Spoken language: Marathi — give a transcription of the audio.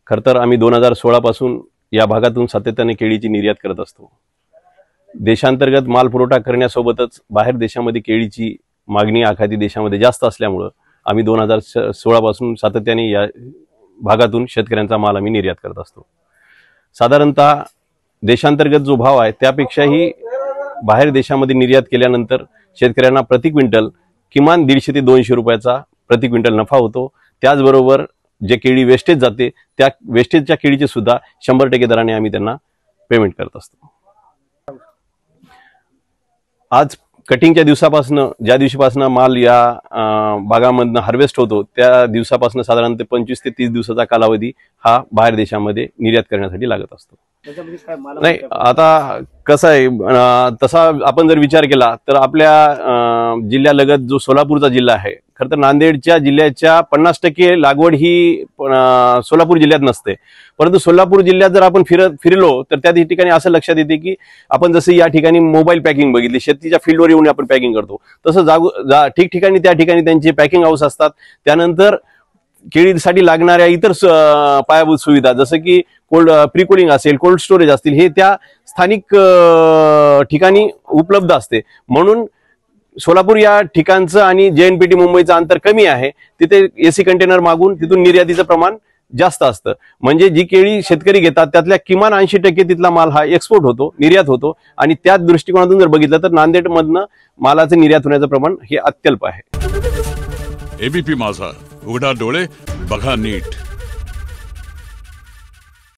खरं तर आम्ही 2016 पासून या भागातून सातत्याने केळीची निर्यात करत असतो। देशांतर्गत माल पुरवठा करण्यासोबतच बाहेर देशामध्ये केळीची मागणी आखाती देशामध्ये जास्त असल्यामुळे आम्ही 2016 पासून सातत्याने या भागातून शेतकऱ्यांचा माल आम्ही निर्यात करत असतो। साधारणतः देशांतर्गत जो भाव आहे त्यापेक्षाही बाहेर देशामध्ये निर्यात केल्यानंतर शेतकऱ्यांना प्रति क्विंटल किमान 150 ते 200 रुपयाचा प्रति क्विंटल नफा होतो। त्याचबरोबर जे केळी वेस्टेज जाते त्या वेस्टेजच्या केळीचे सुद्धा 100% दराने आम्ही त्यांना पेमेंट करत असतो। आज कटिंगच्या दिवसापासून ज्या दिवशीपासून माल या बागांमधून हार्वेस्ट होतो त्या दिवसापासून साधारणतः 25 ते 30 दिवसाचा कालावधी हा बाहेर देशामध्ये निर्यात करण्यासाठी लागत असतो। नाही, आता कसं आहे, तसा आपण जर विचार केला तर आपल्या जिल्ह्यालगत जो सोलापूरचा जिल्हा आहे, खरं तर नांदेडच्या जिल्ह्याच्या 50% लागवड ही सोलापूर जिल्ह्यात नसते, परंतु सोलापूर जिल्ह्यात जर आपण फिरलो तर त्या ठिकाणी असं लक्षात येते की आपण जसं या ठिकाणी मोबाईल पॅकिंग बघितली, शेतीच्या फील्डवर येऊन आपण पॅकिंग करतो, तसं ठिकठिकाणी त्या ठिकाणी त्यांचे पॅकिंग हाऊस असतात। त्यानंतर केळीसाठी लागणाऱ्या इतर पायाभूत सुविधा जसं की प्री कूलिंग असेल, कोल्ड स्टोरेज असतील, हे त्या स्थानिक ठिकाणी उपलब्ध असते। म्हणून सोलापूर या ठिकाणचं आणि JNPT मुंबईचं अंतर कमी आहे, तिथे AC कंटेनर मागून तिथून निर्यातीचं प्रमाण जास्त असतं। म्हणजे जी केळी शेतकरी घेतात त्यातल्या किमान 80% तिथला माल हा एक्सपोर्ट होतो, निर्यात होतो। आणि त्या दृष्टिकोनातून जर बघितलं तर नांदेडमधनं मालाचं निर्यात होण्याचं प्रमाण हे अत्यल्प आहे। ABP माझा, उघडा डोळे बघा नीट।